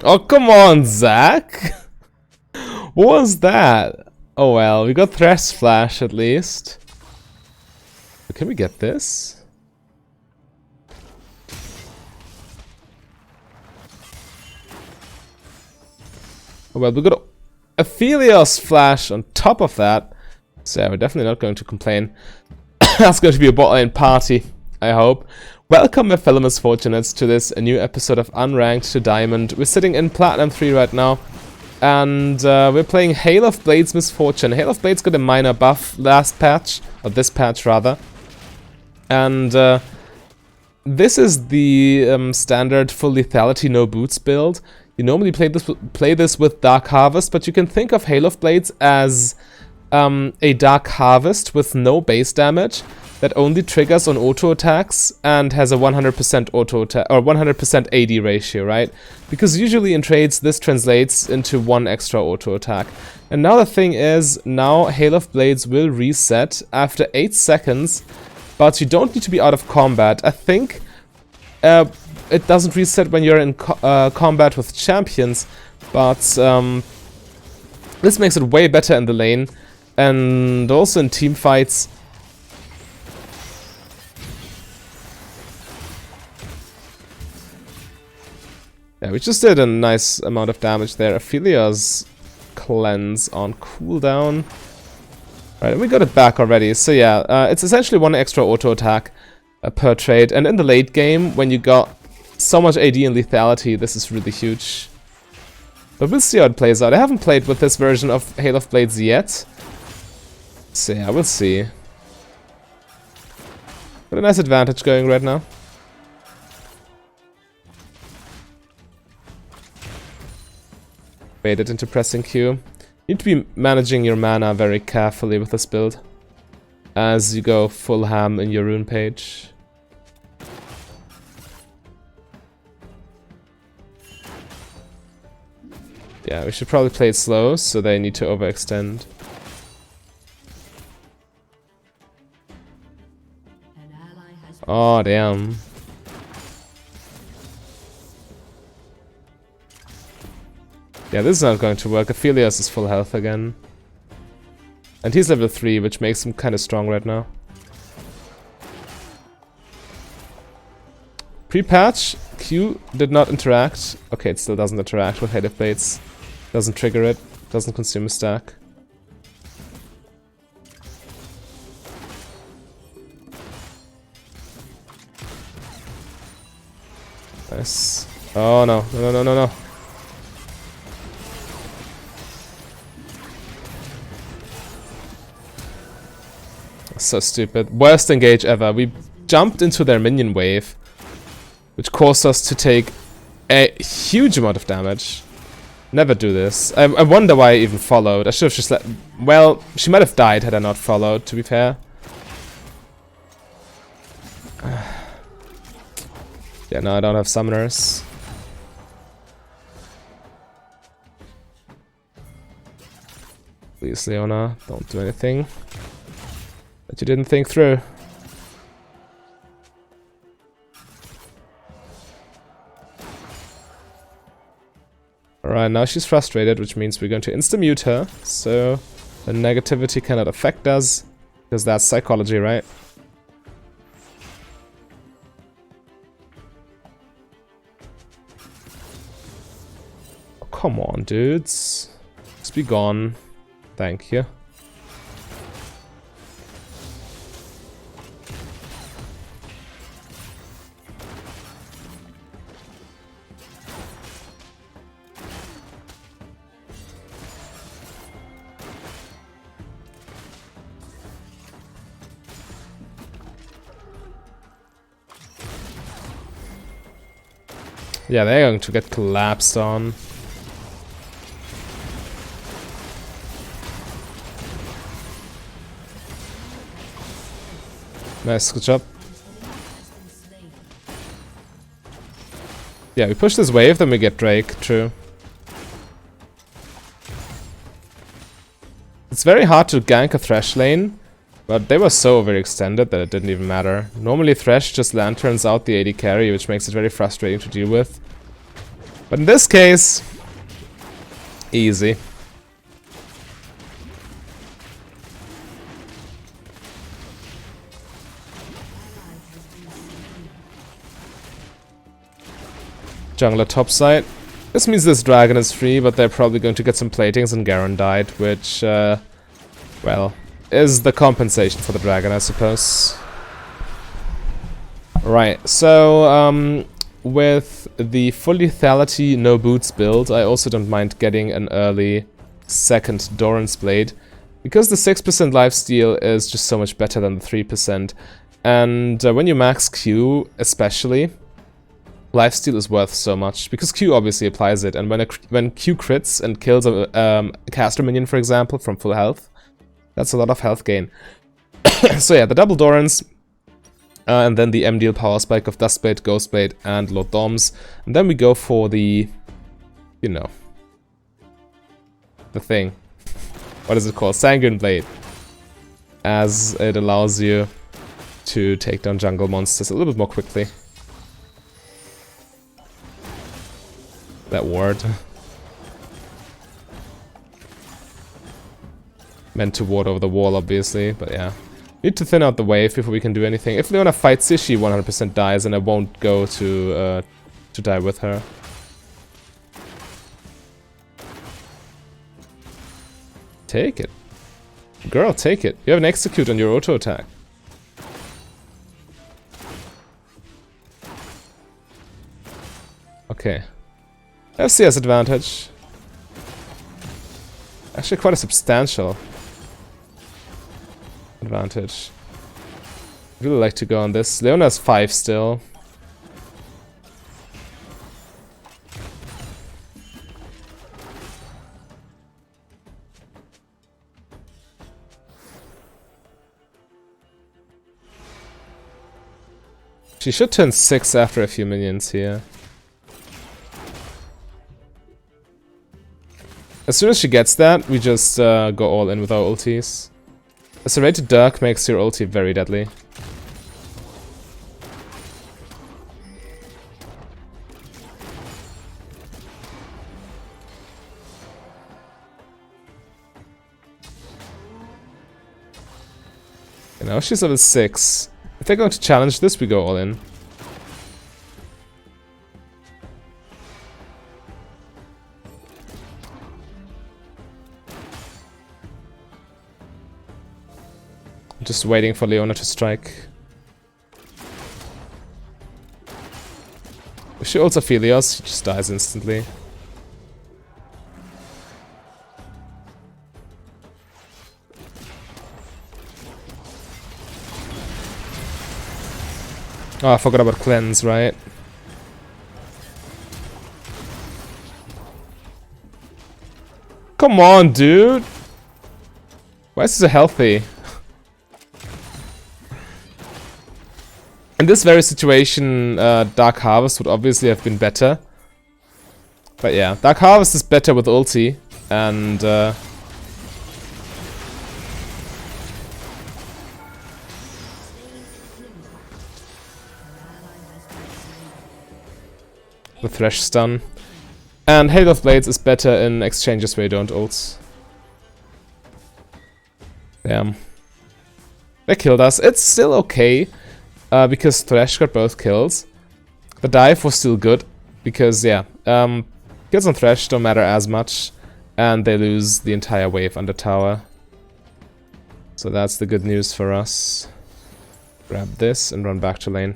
Oh, come on, Zach! What was that? Oh well, we got Thresh Flash at least. Can we get this? Oh well, we got Aphelios Flash on top of that. So yeah, we're definitely not going to complain. That's going to be a bot lane party, I hope. Welcome, my fellow misfortunates, to this a new episode of Unranked to Diamond. We're sitting in Platinum 3 right now. And we're playing Hail of Blades Misfortune. Hail of Blades got a minor buff last patch, or this patch rather. And this is the standard full lethality no boots build. You normally play this with Dark Harvest, but you can think of Hail of Blades as a Dark Harvest with no base damage that only triggers on auto attacks and has a 100% auto attack or 100% AD ratio, right? Because usually in trades this translates into 1 extra auto attack. And now the thing is, now Hail of Blades will reset after 8 seconds, but you don't need to be out of combat. I think it doesn't reset when you're in combat with champions, but this makes it way better in the lane and also in team fights. Yeah, we just did a nice amount of damage there. Aphelios cleanse on cooldown. Right, we got it back already. So yeah, it's essentially 1 extra auto attack per trade. And in the late game, when you got so much AD and lethality, this is really huge. But we'll see how it plays out. I haven't played with this version of Hail of Blades yet. So yeah, we'll see. Got a nice advantage going right now. Baited into pressing Q. You need to be managing your mana very carefully with this build as you go full ham in your rune page. Yeah, we should probably play it slow so they need to overextend. Oh damn. Yeah, this is not going to work. Aphelios is full health again. And he's level 3, which makes him kind of strong right now. Pre-patch, Q did not interact. Okay, it still doesn't interact with Hail of Blades. Doesn't trigger it, doesn't consume a stack. Nice. Oh no, no, no, no, no. So stupid. Worst engage ever. We jumped into their minion wave, which caused us to take a huge amount of damage. Never do this. I wonder why I even followed. I should have just let... Well, she might have died had I not followed, to be fair. Yeah, no, I don't have summoners. Please, Leona, don't do anything that you didn't think through. Alright, now she's frustrated, which means we're going to insta-mute her, so the negativity cannot affect us, because that's psychology, right? Oh, come on, dudes. Just be gone. Thank you. Yeah, they're going to get collapsed on. Nice, good job. Yeah, we push this wave, then we get Drake, true. It's very hard to gank a Thresh lane, but they were so overextended that it didn't even matter. Normally Thresh just lanterns out the AD carry, which makes it very frustrating to deal with. But in this case, easy. Jungler topside. This means this dragon is free, but they're probably going to get some platings and Garen died, which, well, is the compensation for the dragon, I suppose. Right, so, with the full lethality, no boots build, I also don't mind getting an early second Doran's Blade, because the 6% lifesteal is just so much better than the 3%, and when you max Q, especially, lifesteal is worth so much, because Q obviously applies it, and when Q crits and kills a caster minion, for example, from full health, that's a lot of health gain. So yeah, the double Dorans, and then the M-deal power spike of Duskblade, Ghostblade, and Lord Doms, and then we go for the, you know, the thing. What is it called? Sanguine Blade, as it allows you to take down jungle monsters a little bit more quickly. That ward. Meant to ward over the wall, obviously, but yeah. Need to thin out the wave before we can do anything. If Leona fights this, she 100% dies, and I won't go to die with her. Take it. Girl, take it. You have an execute on your auto attack. Okay. FCS advantage. Actually quite a substantial advantage. I'd really like to go on this. Leona has 5 still. She should turn 6 after a few minions here. As soon as she gets that, we just go all in with our ultis. A serrated Dirk makes your ulti very deadly. You know, she's level 6. If they're going to challenge this, we go all in. Just waiting for Leona to strike. If she ults Aphelios, she just dies instantly. Oh, I forgot about cleanse, right? Come on, dude! Why is this so healthy? In this very situation, Dark Harvest would obviously have been better. But yeah, Dark Harvest is better with ulti, and the Thresh stun. And Hail of Blades is better in exchanges where you don't ults. Damn. They killed us. It's still okay. Because Thresh got both kills. The dive was still good, because, yeah, kills on Thresh don't matter as much, and they lose the entire wave under tower. So that's the good news for us. Grab this and run back to lane.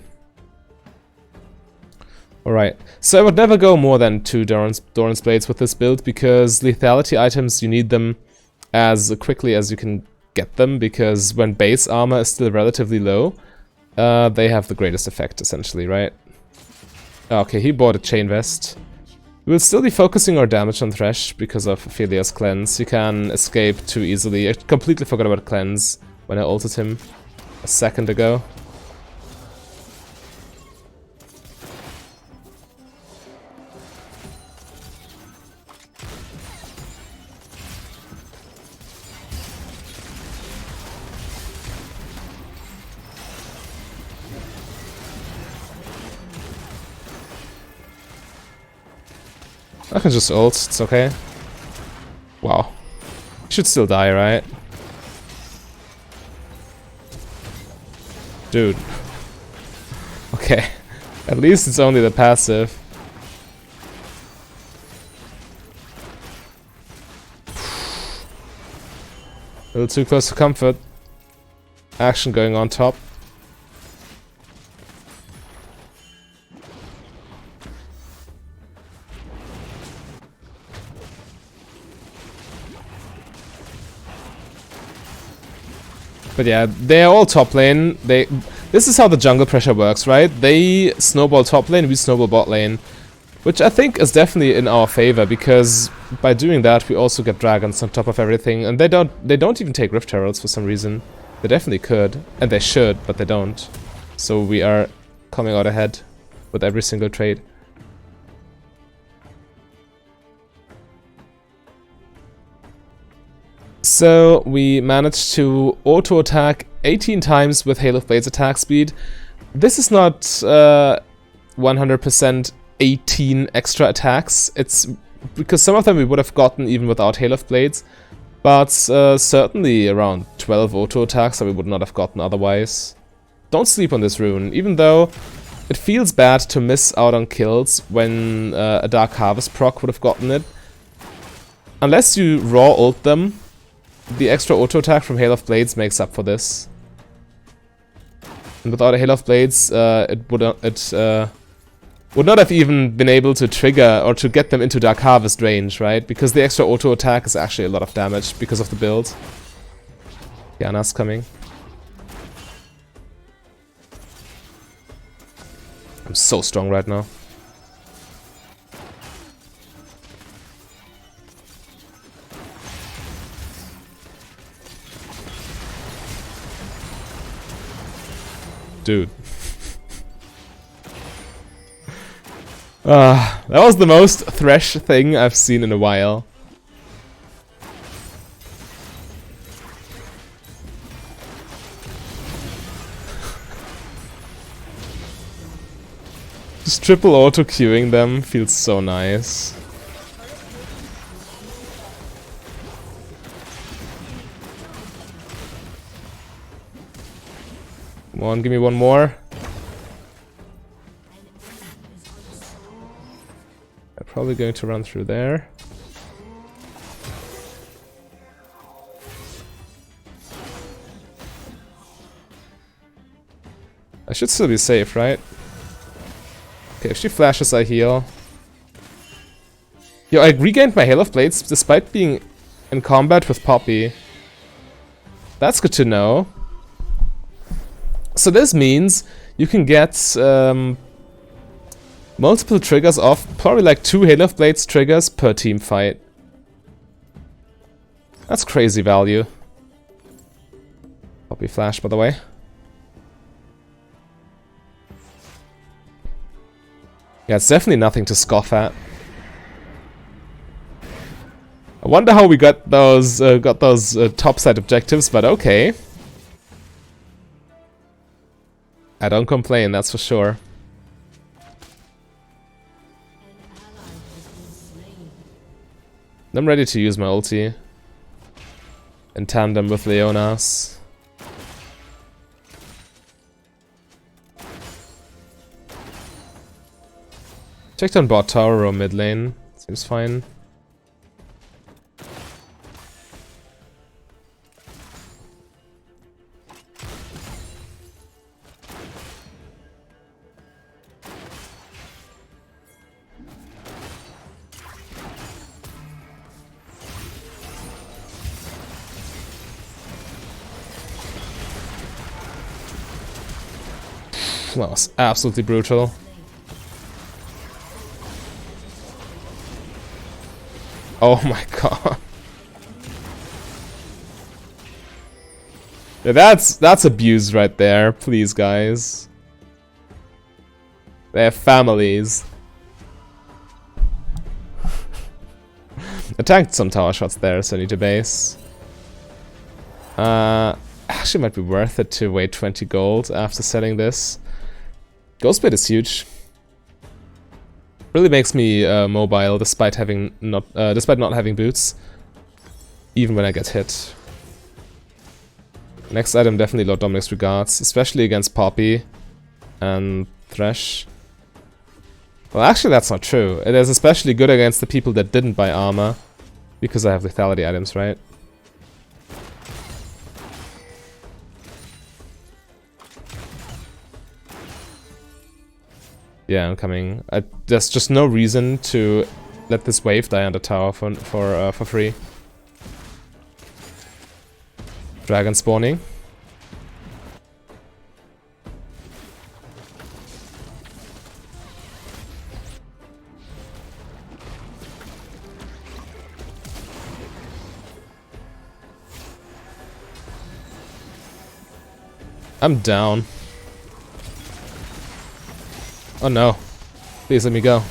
Alright, so I would never go more than 2 Doran's Blades with this build, because lethality items, you need them as quickly as you can get them, because when base armor is still relatively low, they have the greatest effect, essentially, right? Okay, he bought a Chain Vest. We'll still be focusing our damage on Thresh because of Aphelios Cleanse. You can escape too easily. I completely forgot about Cleanse when I ulted him a second ago. I can just ult, it's okay. Wow. Should still die, right? Dude. Okay. At least it's only the passive. A little too close to comfort. Action going on top. But yeah, they're all top lane. This is how the jungle pressure works, right? They snowball top lane, we snowball bot lane. Which I think is definitely in our favor, because by doing that we also get dragons on top of everything. And they don't even take Rift Heralds for some reason. They definitely could, and they should, but they don't. So we are coming out ahead with every single trade. So we managed to auto-attack 18 times with Hail of Blades attack speed. This is not 100% 18 extra attacks. It's because some of them we would have gotten even without Hail of Blades. But certainly around 12 auto-attacks that we would not have gotten otherwise. Don't sleep on this rune, even though it feels bad to miss out on kills when a Dark Harvest proc would have gotten it. Unless you raw ult them, the extra auto attack from Hail of Blades makes up for this. And without a Hail of Blades, it would not have even been able to trigger or to get them into Dark Harvest range, right? Because the extra auto attack is actually a lot of damage because of the build. Diana's coming. I'm so strong right now. Dude. That was the most Thresh thing I've seen in a while. Just triple auto queuing them feels so nice. Come on, give me one more. I'm probably going to run through there. I should still be safe, right? Okay, if she flashes, I heal. Yo, I regained my Hail of Blades despite being in combat with Poppy. That's good to know. So this means you can get multiple triggers off, probably like 2 Hail of Blades triggers per team fight. That's crazy value. Poppy flash, by the way. Yeah, it's definitely nothing to scoff at. I wonder how we got those topside objectives, but okay. I don't complain, that's for sure. I'm ready to use my ulti in tandem with Leona's. Checked on bot tower or mid lane, seems fine. That was absolutely brutal. Oh my god. Yeah, that's abuse right there. Please, guys. They have families. I tanked some tower shots there, so I need to base. Actually might be worth it to wait 20 gold after selling this. Ghostblade is huge. Really makes me mobile despite not having boots, even when I get hit. Next item definitely Lord Dominic's Regards, especially against Poppy and Thresh. Well, actually that's not true. It is especially good against the people that didn't buy armor, because I have lethality items, right? Yeah, I'm coming. There's just no reason to let this wave die on the tower for free. Dragon spawning. I'm down. Oh no. Please let me go.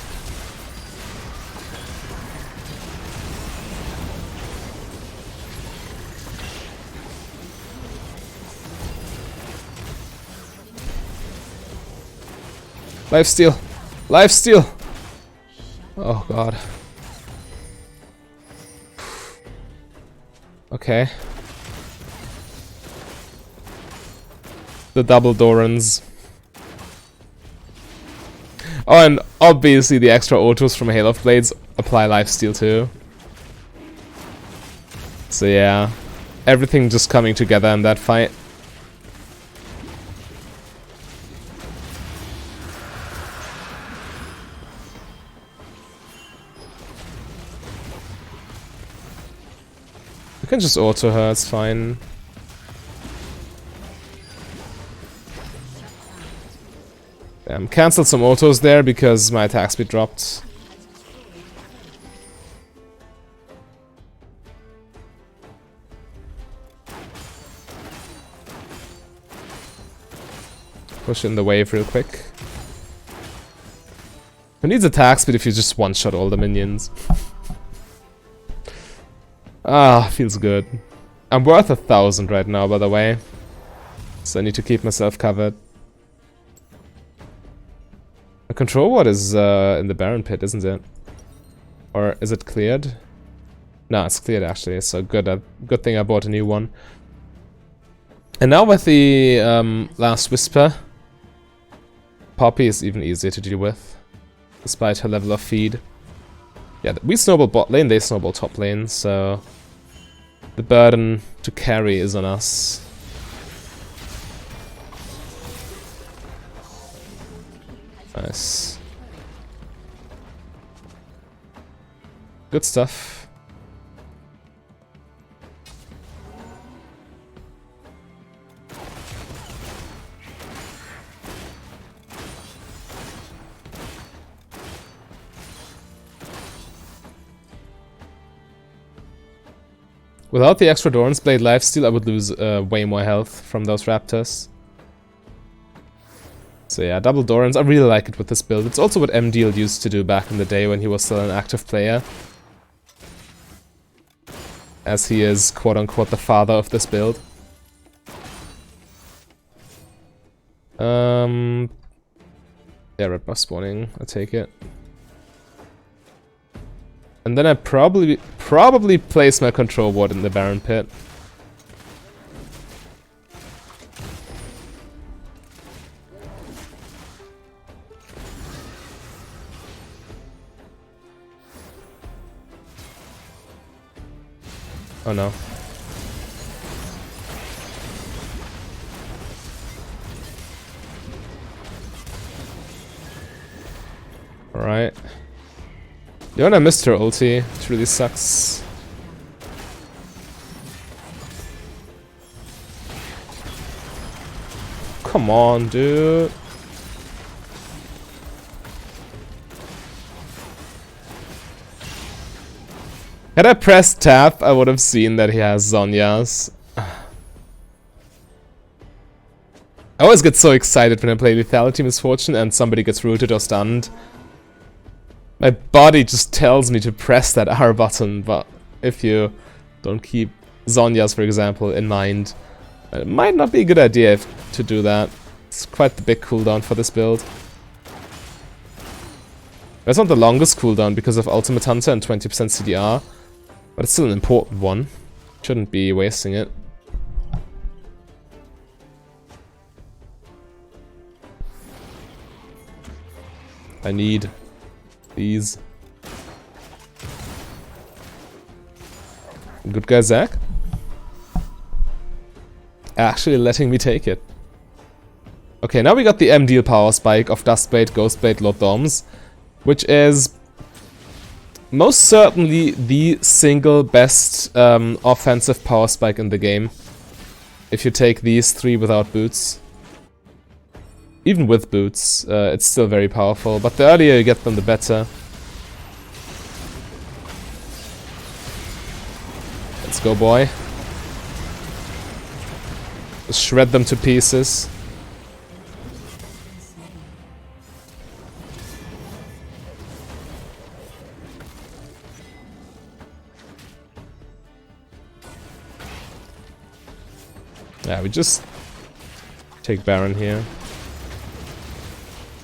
Lifesteal! Lifesteal! Oh god. Okay. The double Dorans. Oh, and obviously the extra autos from Hail of Blades apply lifesteal too. So yeah, everything just coming together in that fight. You can just auto her, it's fine. Cancelled some autos there because my attack speed dropped. Push in the wave real quick. Who needs attack speed if you just one-shot all the minions? Ah, feels good. I'm worth 1,000 right now, by the way. So I need to keep myself covered. The control ward is in the Baron pit, isn't it? Or is it cleared? No, it's cleared actually, so good. Good thing I bought a new one. And now with the last Whisper, Poppy is even easier to deal with, despite her level of feed. Yeah, we snowball bot lane, they snowball top lane, so the burden to carry is on us. Nice. Good stuff. Without the extra Doran's Blade lifesteal, I would lose way more health from those raptors. So yeah, double Dorans. I really like it with this build. It's also what MDL used to do back in the day when he was still an active player. As he is, quote-unquote, the father of this build. Yeah, red buff spawning. I'll take it. And then I probably place my control ward in the Baron pit. Oh no. Alright. Yona missed her ulti, which really sucks. Come on, dude. Had I pressed tab, I would have seen that he has Zhonya's. I always get so excited when I play Lethality Misfortune and somebody gets rooted or stunned. My body just tells me to press that R button, but if you don't keep Zhonya's, for example, in mind, it might not be a good idea to do that. It's quite the big cooldown for this build. That's not the longest cooldown because of Ultimate Hunter and 20% CDR. But it's still an important one. Shouldn't be wasting it. I need these. Good guy, Zach. Actually letting me take it. Okay, now we got the M-Deal power spike of Duskblade, Ghostblade, Lord Doms, which is most certainly the single best offensive power spike in the game. If you take these 3 without boots. Even with boots, it's still very powerful, but the earlier you get them, the better. Let's go, boy. Just shred them to pieces. Yeah, we just take Baron here.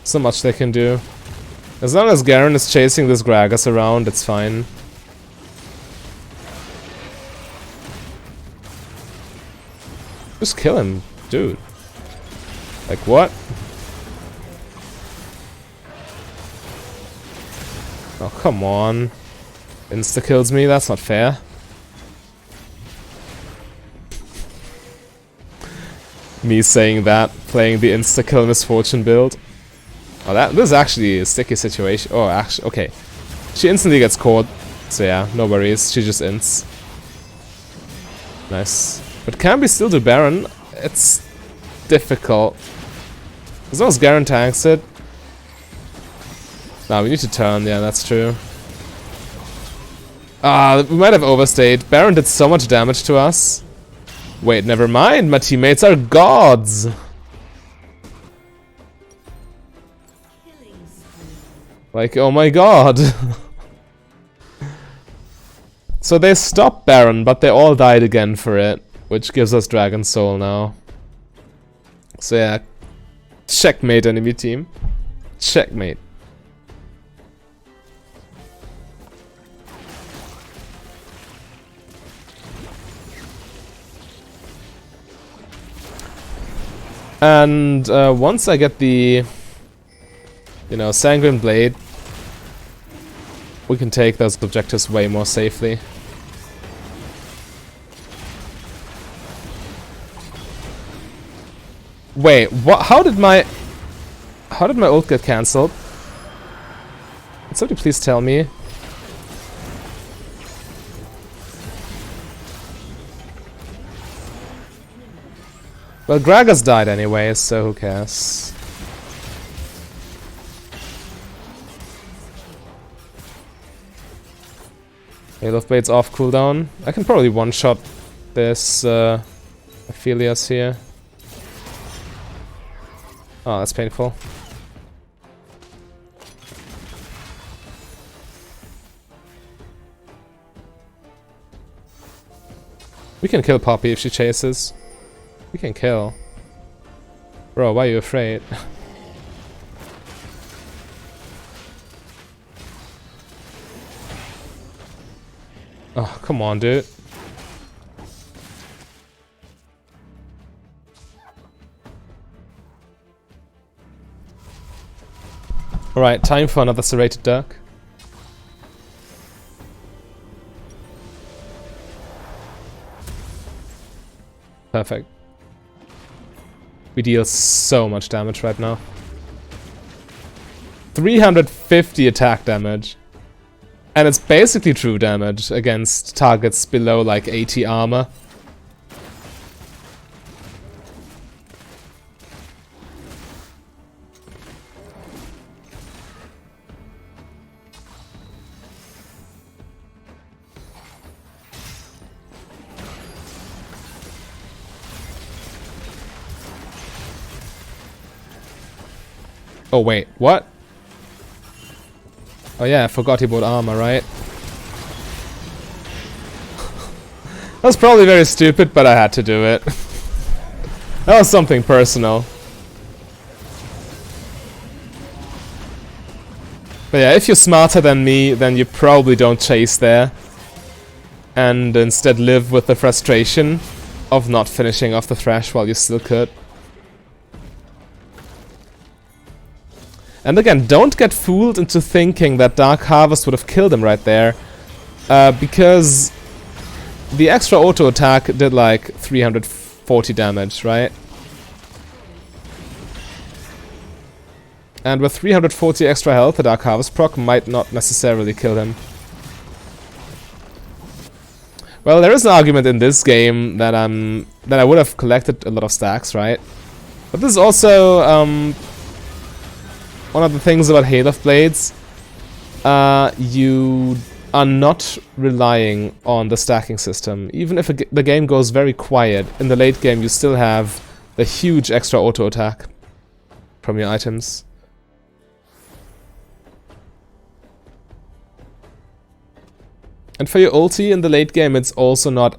So much they can do. As long as Garen is chasing this Gragas around, it's fine. Just kill him, dude. Like, what? Oh, come on. Insta-kills me, that's not fair. Me saying that, playing the insta-kill misfortune build. Oh, this is actually a sticky situation. Oh, actually, okay. She instantly gets caught. So yeah, no worries. She just ints. Nice. But can we still do Baron? It's difficult. As long as Garen tanks it. Nah, we need to turn. Yeah, that's true. Ah, we might have overstayed. Baron did so much damage to us. Wait, never mind. My teammates are gods. Like, oh my god. So they stopped Baron, but they all died again for it. Which gives us Dragon Soul now. So yeah. Checkmate, enemy team. Checkmate. And once I get the, you know, Sanguine Blade, we can take those objectives way more safely. Wait, what? How did my ult get cancelled? Can somebody please tell me? Well, Gragas died anyway, so who cares? Hail of Blades off cooldown. I can probably one-shot this Aphelios here. Oh, that's painful. We can kill Poppy if she chases. We can kill. Bro, why are you afraid? Oh, come on, dude. Alright, time for another serrated duck. Perfect. We deal so much damage right now. 350 attack damage. And it's basically true damage against targets below like 80 armor. Oh wait, what? Oh yeah, I forgot he bought armor, right? That was probably very stupid, but I had to do it. That was something personal. But yeah, if you're smarter than me, then you probably don't chase there. And instead live with the frustration of not finishing off the Thresh while you still could. And again, don't get fooled into thinking that Dark Harvest would have killed him right there. Because the extra auto attack did like 340 damage, right? And with 340 extra health, the Dark Harvest proc might not necessarily kill him. Well, there is an argument in this game that I would have collected a lot of stacks, right? But this is also one of the things about Hail of Blades. You are not relying on the stacking system. Even if the game goes very quiet, in the late game you still have the huge extra auto attack from your items. And for your ulti in the late game, it's also not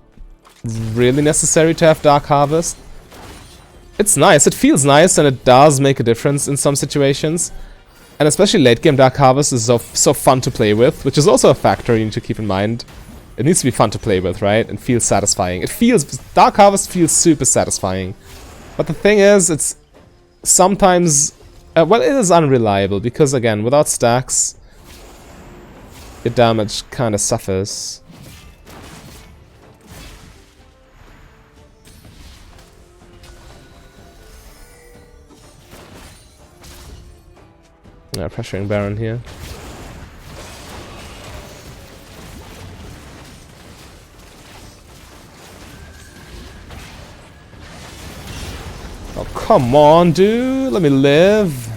really necessary to have Dark Harvest. It's nice, it feels nice, and it does make a difference in some situations. And especially late game Dark Harvest is so fun to play with, which is also a factor you need to keep in mind. It needs to be fun to play with, right? And feels satisfying. Dark Harvest feels super satisfying. But the thing is, it's sometimes, well, it is unreliable, because again, without stacks, your damage kind of suffers. Yeah, pressuring Baron here. Oh, come on, dude. Let me live.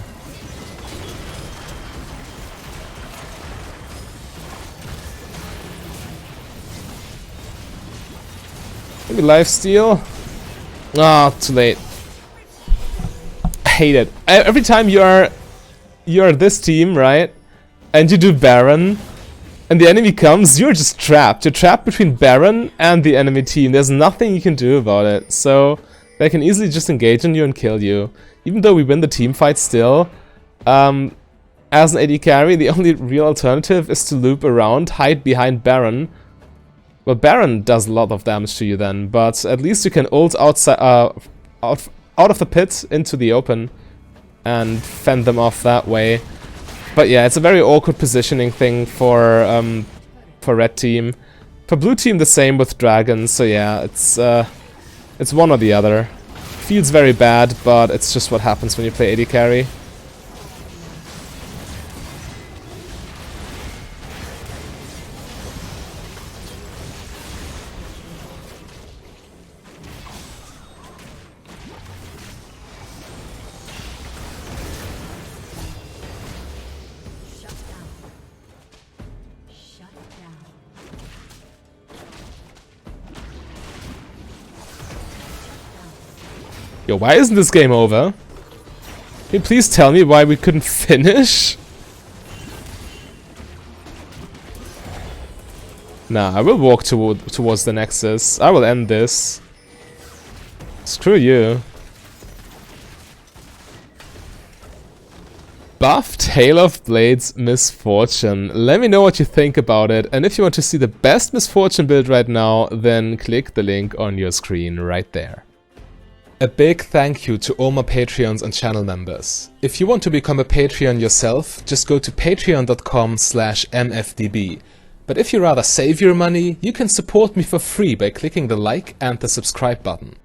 Maybe lifesteal. Ah, too late. I hate it. Every time you're this team, right? And you do Baron, and the enemy comes, you're just trapped. You're trapped between Baron and the enemy team. There's nothing you can do about it. So they can easily just engage on you and kill you. Even though we win the team fight still, as an AD carry, the only real alternative is to loop around, hide behind Baron. Well, Baron does a lot of damage to you then, but at least you can ult outside, out of the pit into the open and fend them off that way. But yeah, it's a very awkward positioning thing for red team. For blue team, the same with dragons. So yeah, it's one or the other. Feels very bad, but it's just what happens when you play AD carry. Yo, why isn't this game over? Can you please tell me why we couldn't finish? Nah, I will walk towards the Nexus. I will end this. Screw you. Buffed Hail of Blades Misfortune. Let me know what you think about it, and if you want to see the best Misfortune build right now, then click the link on your screen right there. A big thank you to all my Patreons and channel members. If you want to become a Patreon yourself, just go to patreon.com/mfdb. But if you rather save your money, you can support me for free by clicking the like and the subscribe button.